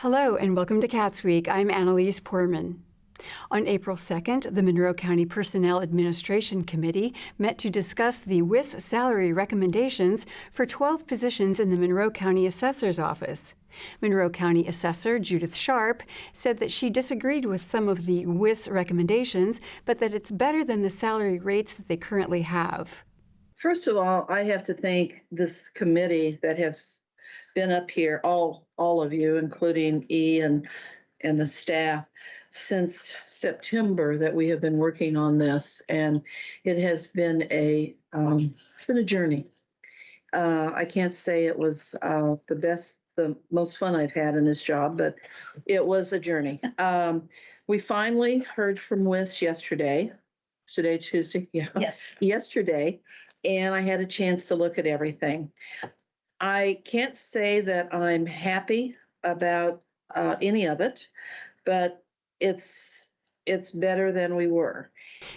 Hello and welcome to CATSweek. I'm Annalise Poorman. On April 2nd, the Monroe County Personnel Administration Committee met to discuss the WIS salary recommendations for 12 positions in the Monroe County Assessor's Office. Monroe County Assessor Judith Sharp said that she disagreed with some of the WIS recommendations, but that it's better than the salary rates that they currently have. First of all, I have to thank this committee that has been up here, all of you, including E and the staff, since September that we have been working on this, and it has been it's been a journey. I can't say it was the most fun I've had in this job, but it was a journey. We finally heard from WIS yesterday. Today, Tuesday, yeah. Yes. Yesterday, and I had a chance to look at everything. I can't say that I'm happy about any of it, but it's better than we were.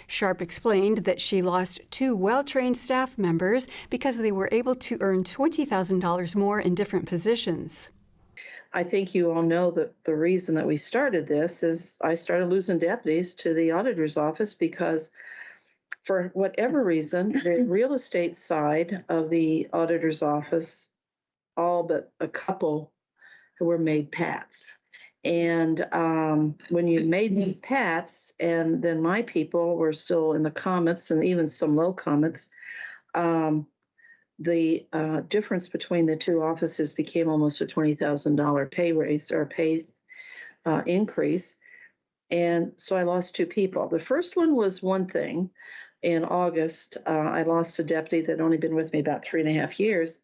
Sharp explained that she lost 2 well-trained staff members because they were able to earn $20,000 more in different positions. I think you all know that the reason that we started this is I started losing deputies to the auditor's office because for whatever reason, the real estate side of the auditor's office, all but a couple were made PATs. And when you made me PATs, and then my people were still in the comments and even some low comments, the difference between the two offices became almost a $20,000 pay raise or pay increase. And so I lost 2 people. The first one was one thing. In August, I lost a deputy that had only been with me about 3.5 years,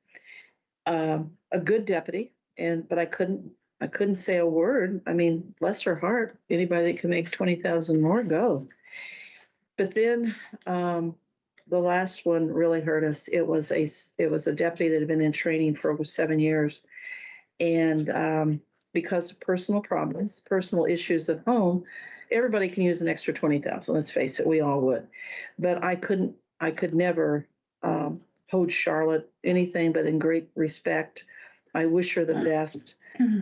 a good deputy, but I couldn't say a word. I mean, bless her heart, anybody that can make 20,000 more, go. But then the last one really hurt us. It was a deputy that had been in training for over 7 years, and because of personal problems, personal issues at home, everybody can use an extra 20,000. Let's face it, we all would. But I could never hold Charlotte anything but in great respect. I wish her the best.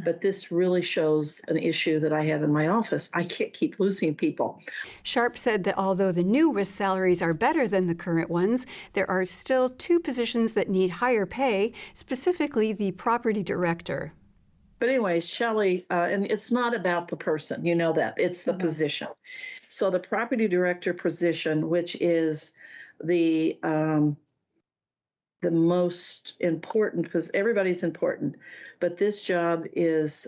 But this really shows an issue that I have in my office. I can't keep losing people. Sharp said that although the new WIS salaries are better than the current ones, there are still 2 positions that need higher pay, specifically the property director. But anyway, Shelley, and it's not about the person, you know that, it's the position. So the property director position, which is the most important, because everybody's important, but this job is,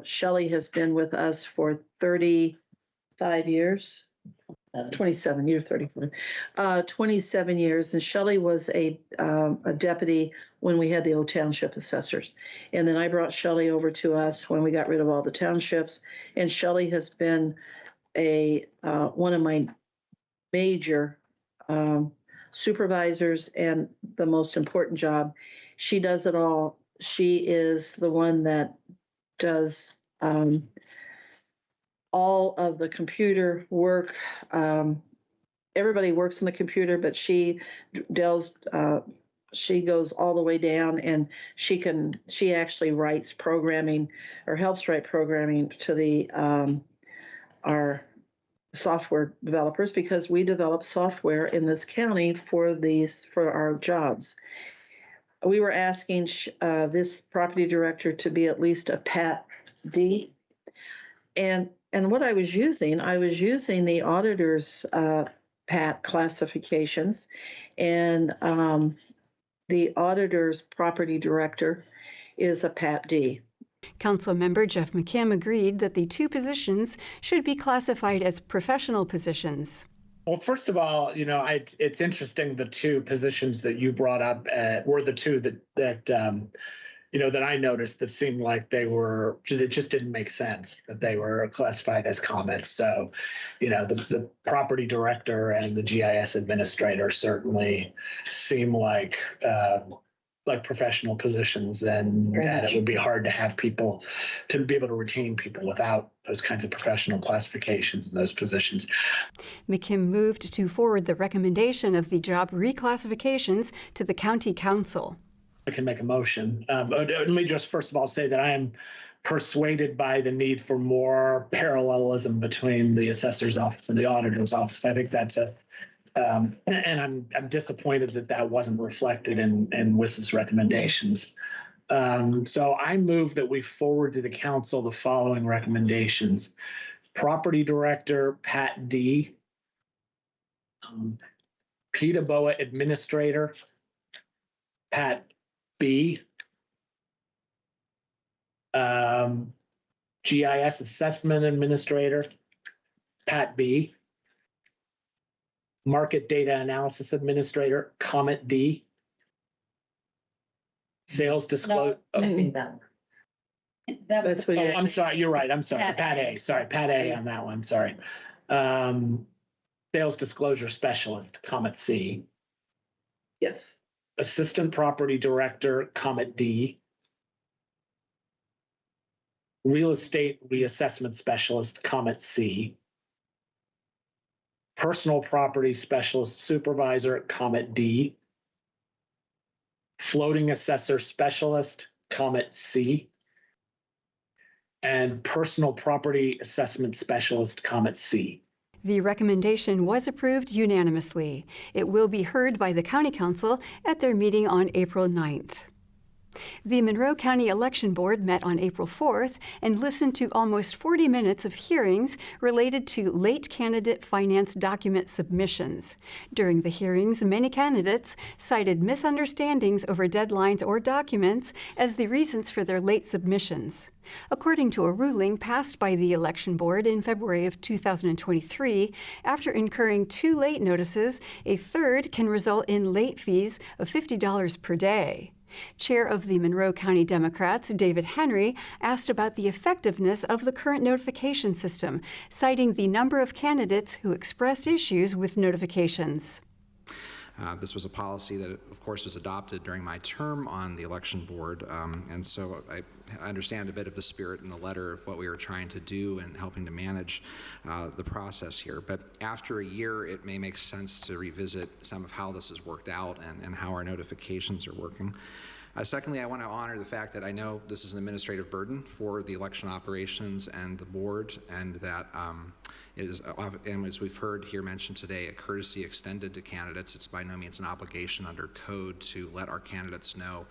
Shelley has been with us for 35 years, 27, you're 34, 27 years, and Shelley was a deputy when we had the old township assessors. And then I brought Shelley over to us when we got rid of all the townships, and Shelley has been one of my major supervisors, and the most important job. She does it all. She is the one that does all of the computer work. Everybody works on the computer, but she goes all the way down, and she actually writes programming or helps write programming to our software developers, because we develop software in this county for our jobs. We were asking this property director to be at least a PAT D, and what I was using the auditor's PAT classifications, and the auditor's property director is a PAT D. Councilmember Jeff McKim agreed that the 2 positions should be classified as professional positions. Well, first of all, it's interesting the 2 positions that you brought up were the 2 that I noticed that seemed like they were it just didn't make sense that they were classified as comments. So, the property director and the GIS administrator certainly seem like professional positions, and it would be hard to have people to be able to retain people without those kinds of professional classifications in those positions. McKim moved to forward the recommendation of the job reclassifications to the county council. I can make a motion. Let me just first of all say that I am persuaded by the need for more parallelism between the assessor's office and the auditor's office. I think that's and I'm disappointed that that wasn't reflected in WIS's recommendations. So I move that we forward to the council the following recommendations. Property Director, Pat D. PETA BOA Administrator, Pat B. GIS Assessment Administrator, Pat B. Market Data Analysis Administrator, Comet D. Sales Disclosure. I think that was. That's what you're. I'm sorry, you're right. I'm sorry. Pat A. Sorry, Pat A on that one. Sorry. Sales Disclosure Specialist, Comet C. Yes. Assistant Property Director, Comet D. Real Estate Reassessment Specialist, Comet C. Personal Property Specialist Supervisor, Comet D. Floating Assessor Specialist, Comet C. And Personal Property Assessment Specialist, Comet C. The recommendation was approved unanimously. It will be heard by the County Council at their meeting on April 9th. The Monroe County Election Board met on April 4th and listened to almost 40 minutes of hearings related to late candidate finance document submissions. During the hearings, many candidates cited misunderstandings over deadlines or documents as the reasons for their late submissions. According to a ruling passed by the Election Board in February of 2023, after incurring 2 late notices, a third can result in late fees of $50 per day. Chair of the Monroe County Democrats, David Henry, asked about the effectiveness of the current notification system, citing the number of candidates who expressed issues with notifications. This was a policy that, of course, was adopted during my term on the election board, and so I understand a bit of the spirit in the letter of what we were trying to do and helping to manage the process here. But after a year, it may make sense to revisit some of how this has worked out and how our notifications are working. Secondly, I want to honor the fact that I know this is an administrative burden for the election operations and the board, and that and as we've heard here mentioned today, a courtesy extended to candidates. It's by no means an obligation under code to let our candidates know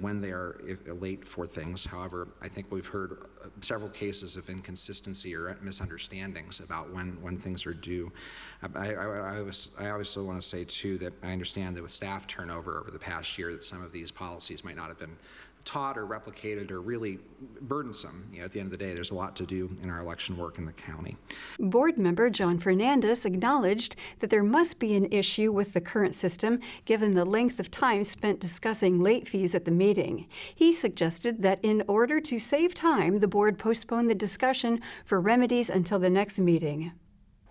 when they are late for things. However, I think we've heard several cases of inconsistency or misunderstandings about when things are due. I also want to say too that I understand that with staff turnover over the past year that some of these policies might not have been taught or replicated or really burdensome. At the end of the day, there's a lot to do in our election work in the county. Board member John Fernandez acknowledged that there must be an issue with the current system given the length of time spent discussing late fees at the meeting. He suggested that in order to save time, the board postpone the discussion for remedies until the next meeting.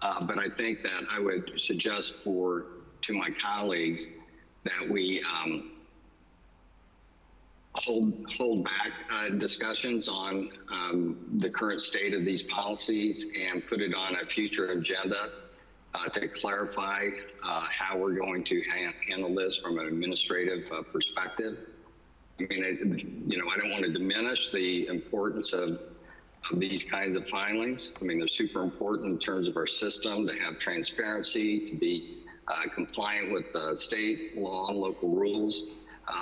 But I think that I would suggest to my colleagues that we hold back discussions on the current state of these policies and put it on a future agenda to clarify how we're going to handle this from an administrative perspective. I mean, I don't want to diminish the importance of these kinds of filings. I mean, they're super important in terms of our system to have transparency, to be compliant with state law and local rules.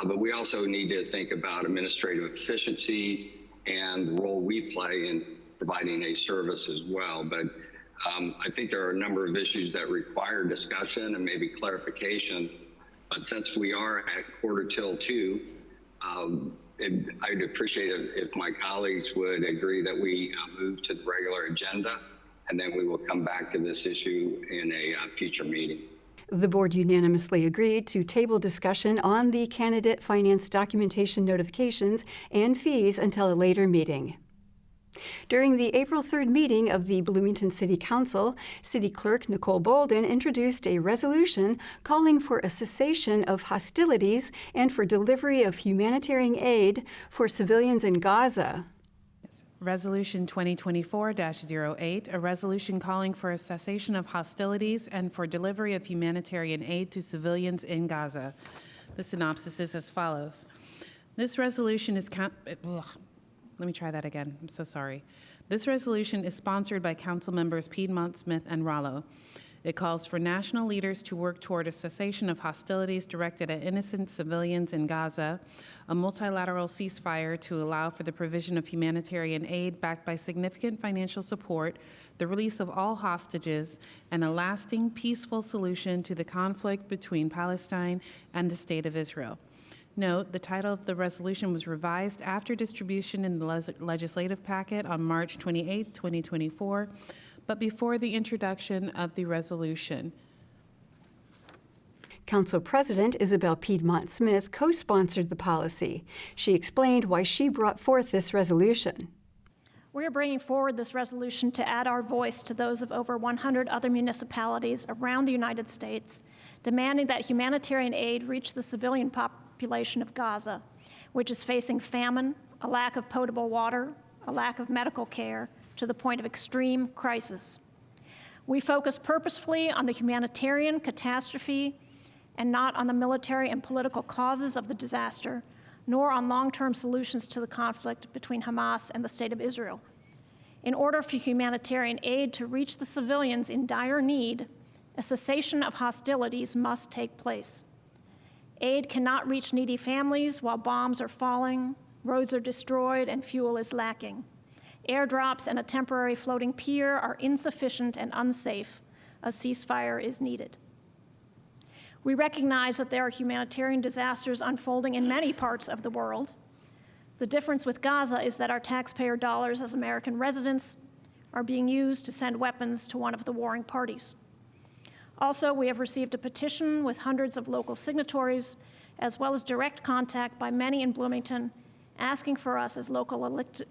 But we also need to think about administrative efficiencies and the role we play in providing a service as well. But I think there are a number of issues that require discussion and maybe clarification. But since we are at 1:45, I'd appreciate it if my colleagues would agree that we move to the regular agenda, and then we will come back to this issue in a future meeting. The board unanimously agreed to table discussion on the candidate finance documentation notifications and fees until a later meeting. During the April 3rd meeting of the Bloomington City Council, City Clerk Nicole Bolden introduced a resolution calling for a cessation of hostilities and for delivery of humanitarian aid for civilians in Gaza. Resolution 2024-08, a resolution calling for a cessation of hostilities and for delivery of humanitarian aid to civilians in Gaza. The synopsis is as follows. This resolution is Let me try that again. I'm so sorry. This resolution is sponsored by Council members Piedmont, Smith, and Rollo. It calls for national leaders to work toward a cessation of hostilities directed at innocent civilians in Gaza, a multilateral ceasefire to allow for the provision of humanitarian aid backed by significant financial support, the release of all hostages, and a lasting, peaceful solution to the conflict between Palestine and the State of Israel. Note, the title of the resolution was revised after distribution in the legislative packet on March 28, 2024, but before the introduction of the resolution. Council President Isabel Piedmont Smith co-sponsored the policy. She explained why she brought forth this resolution. We're bringing forward this resolution to add our voice to those of over 100 other municipalities around the United States, demanding that humanitarian aid reach the civilian population of Gaza, which is facing famine, a lack of potable water, a lack of medical care, to the point of extreme crisis. We focus purposefully on the humanitarian catastrophe and not on the military and political causes of the disaster, nor on long-term solutions to the conflict between Hamas and the State of Israel. In order for humanitarian aid to reach the civilians in dire need, a cessation of hostilities must take place. Aid cannot reach needy families while bombs are falling, roads are destroyed, and fuel is lacking. Airdrops and a temporary floating pier are insufficient and unsafe. A ceasefire is needed. We recognize that there are humanitarian disasters unfolding in many parts of the world. The difference with Gaza is that our taxpayer dollars as American residents are being used to send weapons to one of the warring parties. Also, we have received a petition with hundreds of local signatories, as well as direct contact by many in Bloomington, asking for us as local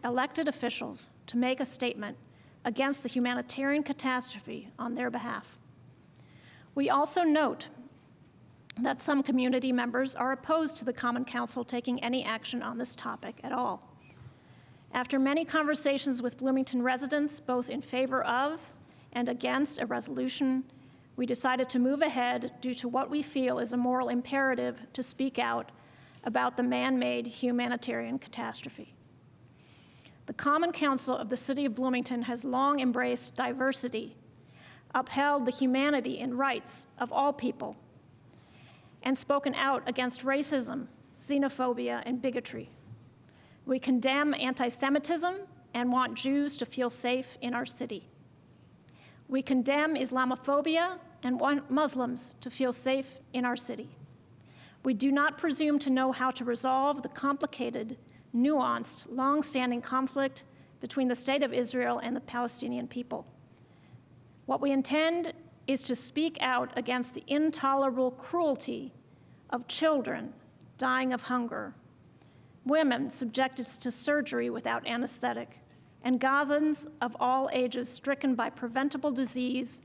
elected officials to make a statement against the humanitarian catastrophe on their behalf. We also note that some community members are opposed to the Common Council taking any action on this topic at all. After many conversations with Bloomington residents, both in favor of and against a resolution, we decided to move ahead due to what we feel is a moral imperative to speak out about the man-made humanitarian catastrophe. The Common Council of the City of Bloomington has long embraced diversity, upheld the humanity and rights of all people, and spoken out against racism, xenophobia, and bigotry. We condemn anti-Semitism and want Jews to feel safe in our city. We condemn Islamophobia and want Muslims to feel safe in our city. We do not presume to know how to resolve the complicated, nuanced, long-standing conflict between the State of Israel and the Palestinian people. What we intend is to speak out against the intolerable cruelty of children dying of hunger, women subjected to surgery without anesthetic, and Gazans of all ages stricken by preventable disease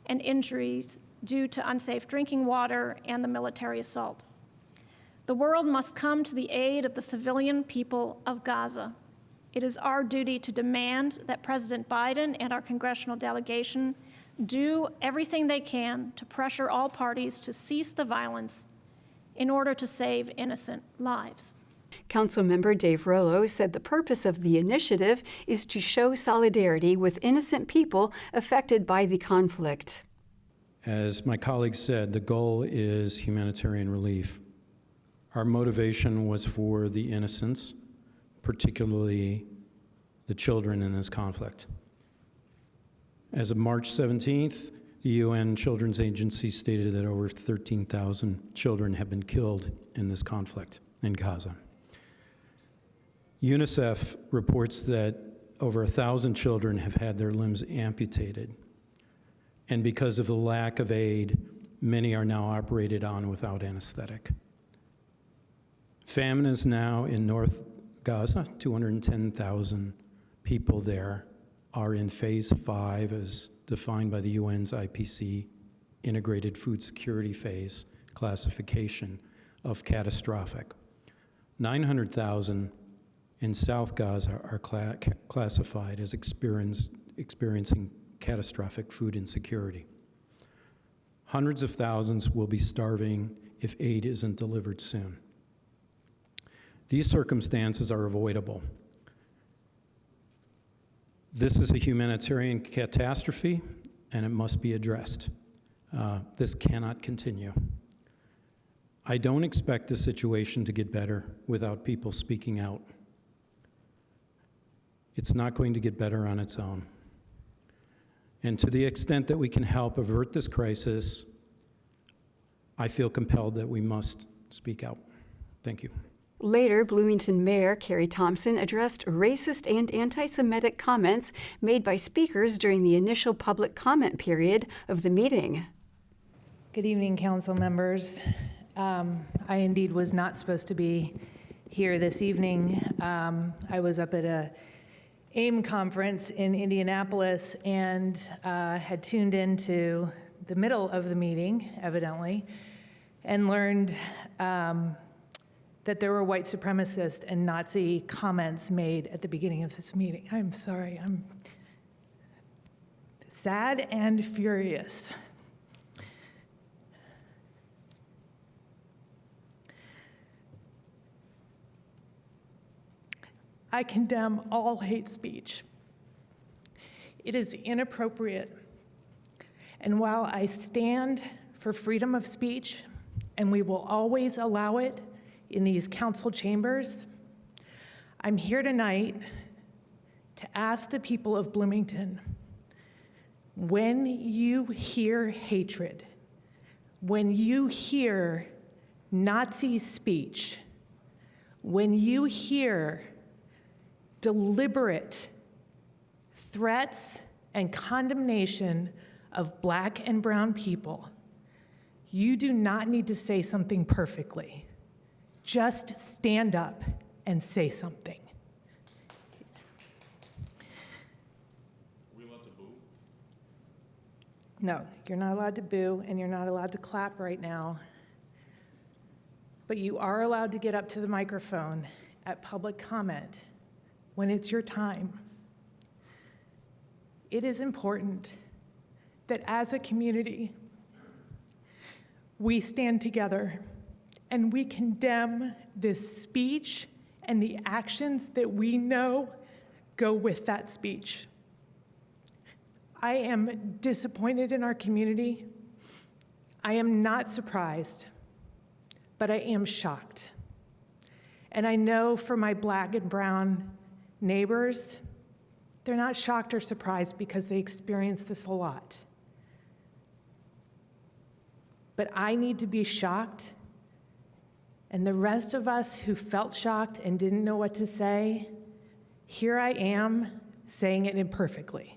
and injuries due to unsafe drinking water and the military assault. The world must come to the aid of the civilian people of Gaza. It is our duty to demand that President Biden and our congressional delegation do everything they can to pressure all parties to cease the violence in order to save innocent lives. Councilmember Dave Rollo said the purpose of the initiative is to show solidarity with innocent people affected by the conflict. As my colleague said, the goal is humanitarian relief. Our motivation was for the innocents, particularly the children in this conflict. As of March 17th, the UN Children's Agency stated that over 13,000 children have been killed in this conflict in Gaza. UNICEF reports that over 1,000 children have had their limbs amputated. And because of the lack of aid, many are now operated on without anesthetic. Famine is now in North Gaza. 210,000 people there are in phase 5 as defined by the UN's IPC, Integrated Food Security Phase classification of catastrophic. 900,000 in South Gaza are classified as experiencing catastrophic food insecurity. Hundreds of thousands will be starving if aid isn't delivered soon. These circumstances are avoidable. This is a humanitarian catastrophe, and it must be addressed. This cannot continue. I don't expect the situation to get better without people speaking out. It's not going to get better on its own. And to the extent that we can help avert this crisis, I feel compelled that we must speak out. Thank you. Later, Bloomington Mayor Carrie Thompson addressed racist and anti-Semitic comments made by speakers during the initial public comment period of the meeting. Good evening, council members. I indeed was not supposed to be here this evening. I was up at a AIM conference in Indianapolis and had tuned into the middle of the meeting, evidently, and learned that there were white supremacist and Nazi comments made at the beginning of this meeting. I'm sorry, I'm sad and furious. I condemn all hate speech. It is inappropriate. And while I stand for freedom of speech, and we will always allow it in these council chambers, I'm here tonight to ask the people of Bloomington, when you hear hatred, when you hear Nazi speech, when you hear deliberate threats and condemnation of Black and brown people, you do not need to say something perfectly. Just stand up and say something. We allowed to boo? No, you're not allowed to boo, and you're not allowed to clap right now. But you are allowed to get up to the microphone at public comment when it's your time. It is important that as a community, we stand together and we condemn this speech and the actions that we know go with that speech. I am disappointed in our community. I am not surprised, but I am shocked. And I know for my Black and brown neighbors, they're not shocked or surprised because they experience this a lot. But I need to be shocked, and the rest of us who felt shocked and didn't know what to say, here I am saying it imperfectly.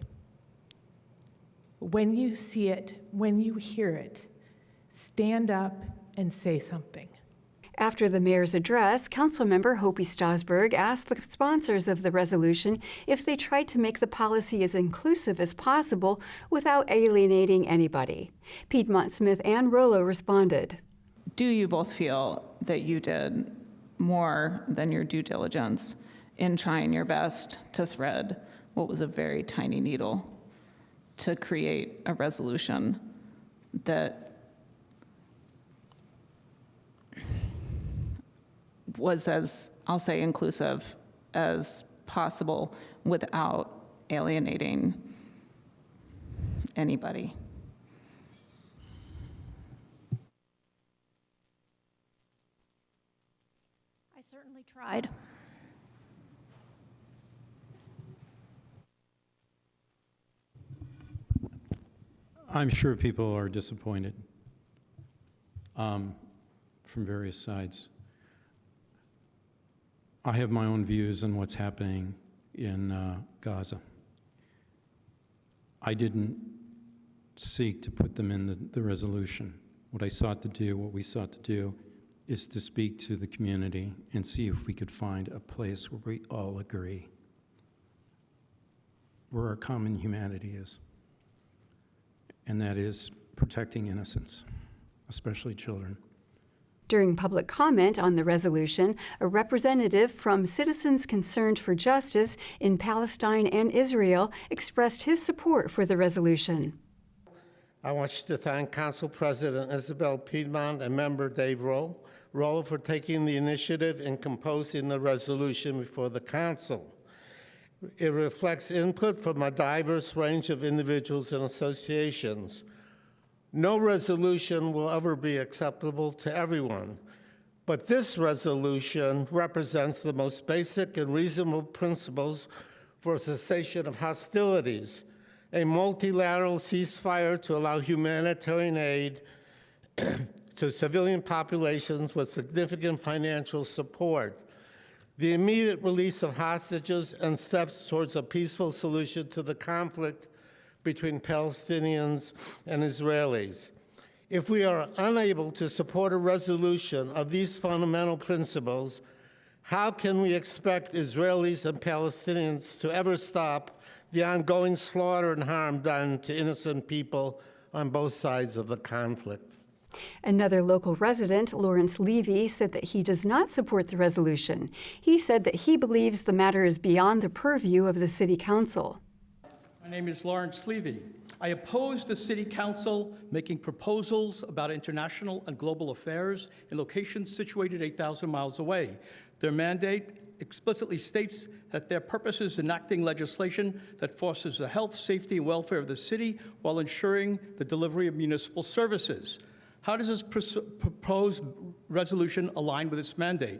When you see it, when you hear it, stand up and say something. After the mayor's address, Councilmember Hopi Stasberg asked the sponsors of the resolution if they tried to make the policy as inclusive as possible without alienating anybody. Piedmont Smith and Rollo responded. Do you both feel that you did more than your due diligence in trying your best to thread what was a very tiny needle to create a resolution that was as, I'll say, inclusive as possible without alienating anybody? I certainly tried. I'm sure people are disappointed from various sides. I have my own views on what's happening in Gaza. I didn't seek to put them in the resolution. What we sought to do is to speak to the community and see if we could find a place where we all agree, where our common humanity is. And that is protecting innocents, especially children. During public comment on the resolution, a representative from Citizens Concerned for Justice in Palestine and Israel expressed his support for the resolution. I want to thank Council President Isabel Piedmont and Member Dave Rollo for taking the initiative in composing the resolution before the Council. It reflects input from a diverse range of individuals and associations. No resolution will ever be acceptable to everyone, but this resolution represents the most basic and reasonable principles for cessation of hostilities, a multilateral ceasefire to allow humanitarian aid to civilian populations with significant financial support, the immediate release of hostages, and steps towards a peaceful solution to the conflict between Palestinians and Israelis. If we are unable to support a resolution of these fundamental principles, how can we expect Israelis and Palestinians to ever stop the ongoing slaughter and harm done to innocent people on both sides of the conflict? Another local resident, Lawrence Levy, said that he does not support the resolution. He said that he believes the matter is beyond the purview of the City Council. My name is Lawrence Levy. I oppose the City Council making proposals about international and global affairs in locations situated 8,000 miles away. Their mandate explicitly states that their purpose is enacting legislation that fosters the health, safety, and welfare of the city while ensuring the delivery of municipal services. How does this proposed resolution align with this mandate?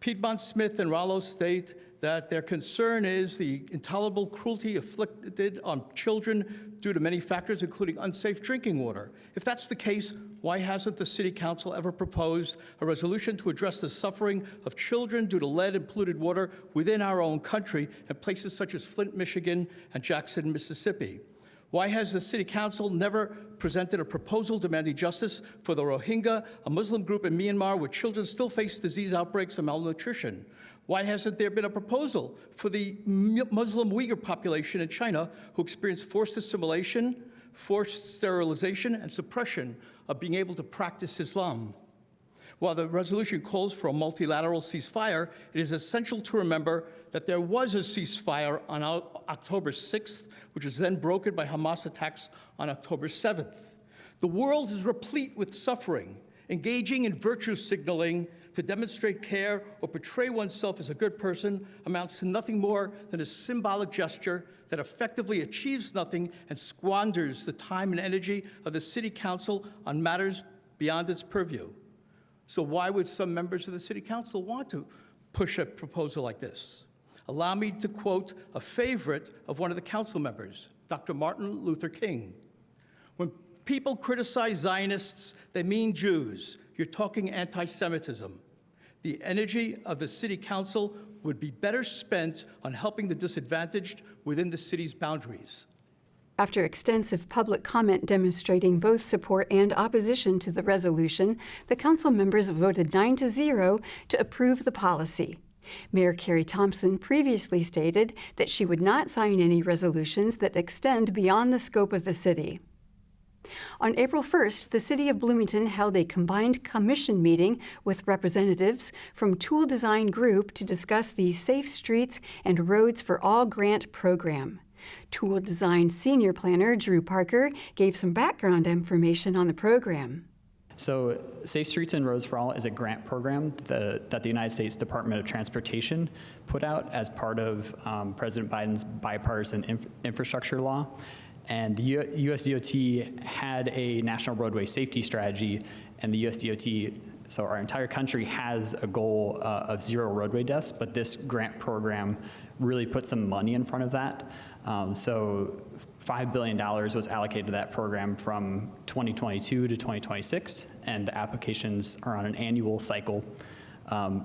Piedmont, Smith, and Rollo state that their concern is the intolerable cruelty inflicted on children due to many factors, including unsafe drinking water. If that's the case, why hasn't the City Council ever proposed a resolution to address the suffering of children due to lead and polluted water within our own country in places such as Flint, Michigan, and Jackson, Mississippi? Why has the City Council never presented a proposal demanding justice for the Rohingya, a Muslim group in Myanmar where children still face disease outbreaks and malnutrition? Why hasn't there been a proposal for the Muslim Uyghur population in China who experience forced assimilation, forced sterilization, and suppression of being able to practice Islam? While the resolution calls for a multilateral ceasefire, it is essential to remember that there was a ceasefire on October 6th, which was then broken by Hamas attacks on October 7th. The world is replete with suffering. Engaging in virtue signaling to demonstrate care or portray oneself as a good person amounts to nothing more than a symbolic gesture that effectively achieves nothing and squanders the time and energy of the City Council on matters beyond its purview. So why would some members of the City Council want to push a proposal like this? Allow me to quote a favorite of one of the council members, Dr. Martin Luther King. When people criticize Zionists, they mean Jews. You're talking anti-Semitism. The energy of the City Council would be better spent on helping the disadvantaged within the city's boundaries. After extensive public comment demonstrating both support and opposition to the resolution, the council members voted 9-0 to approve the policy. Mayor Carrie Thompson previously stated that she would not sign any resolutions that extend beyond the scope of the city. On April 1st, the City of Bloomington held a combined commission meeting with representatives from Tool Design Group to discuss the Safe Streets and Roads for All grant program. Tool Design Senior Planner Drew Parker gave some background information on the program. So Safe Streets and Roads for All is a grant program that the United States Department of Transportation put out as part of President Biden's bipartisan infrastructure law. And the USDOT had a national roadway safety strategy, and the USDOT, so our entire country has a goal of 0 roadway deaths, but this grant program really put some money in front of that. So $5 billion was allocated to that program from 2022 to 2026, and the applications are on an annual cycle.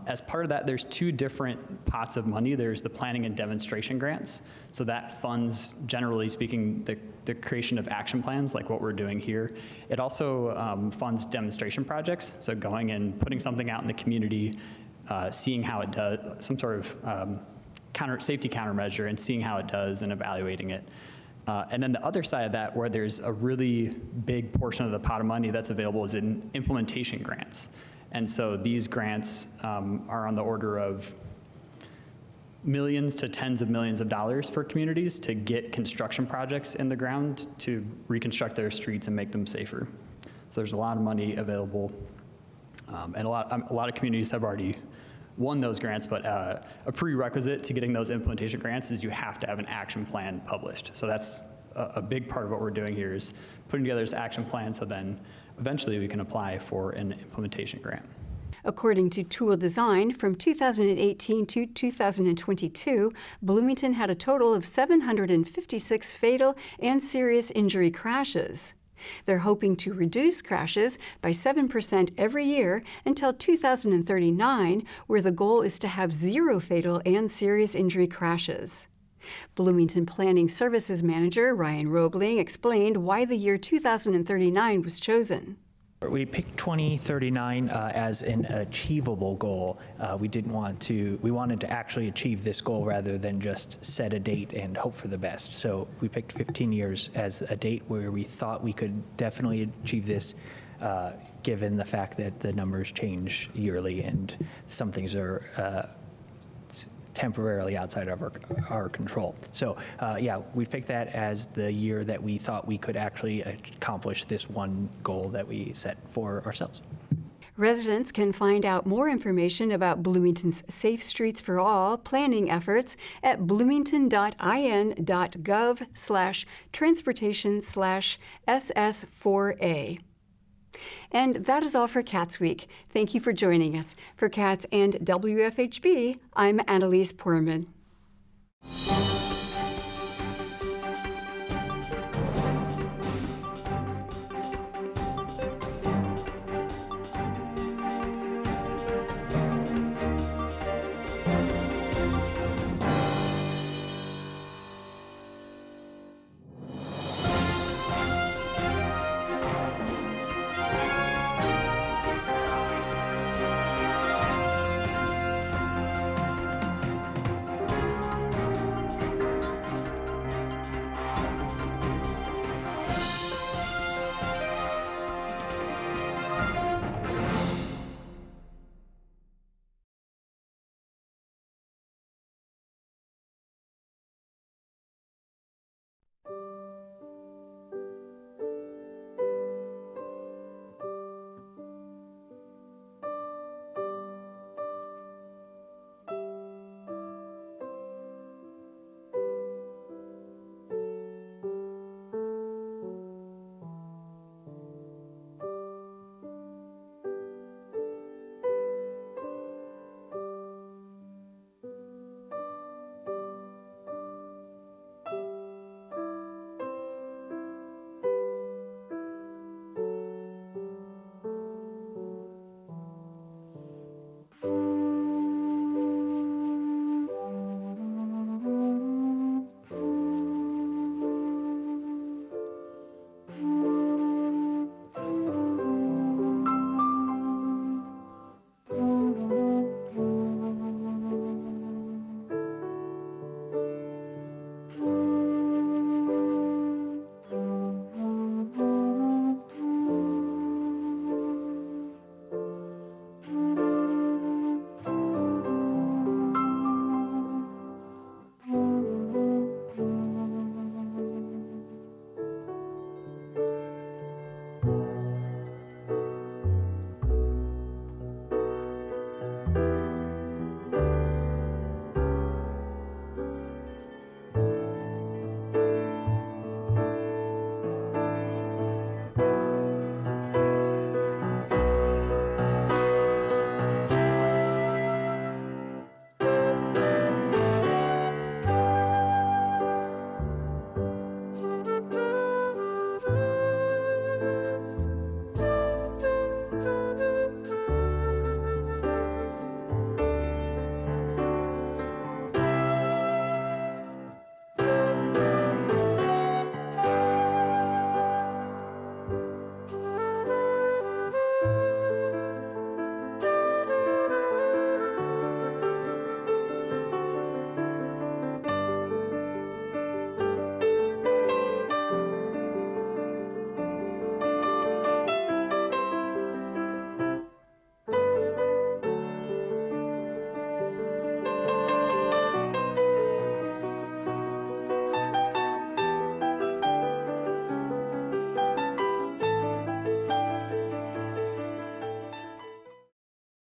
As part of that, there's 2 different pots of money. There's the planning and demonstration grants. So that funds, generally speaking, the creation of action plans like what we're doing here. It also funds demonstration projects. So going and putting something out in the community, seeing how it does, some sort of safety countermeasure, and seeing how it does and evaluating it. And then the other side of that, where there's a really big portion of the pot of money that's available, is in implementation grants. And so these grants are on the order of millions to tens of millions of dollars for communities to get construction projects in the ground to reconstruct their streets and make them safer. So there's a lot of money available, and a lot of communities have already won those grants, but a prerequisite to getting those implementation grants is you have to have an action plan published. So that's a big part of what we're doing here is putting together this action plan so then eventually we can apply for an implementation grant. According to Tool Design, from 2018 to 2022, Bloomington had a total of 756 fatal and serious injury crashes. They're hoping to reduce crashes by 7% every year until 2039, where the goal is to have 0 fatal and serious injury crashes. Bloomington Planning Services Manager Ryan Roebling explained why the year 2039 was chosen. We picked 2039 as an achievable goal. We wanted to actually achieve this goal rather than just set a date and hope for the best. So we picked 15 years as a date where we thought we could definitely achieve this, given the fact that the numbers change yearly and some things are temporarily outside of our control. So yeah, we picked that as the year that we thought we could actually accomplish this one goal that we set for ourselves. Residents can find out more information about Bloomington's Safe Streets for All planning efforts at bloomington.in.gov/transportation/SS4A. And that is all for CATSweek. Thank you for joining us. For CATS and WFHB, I'm Annalise Poorman.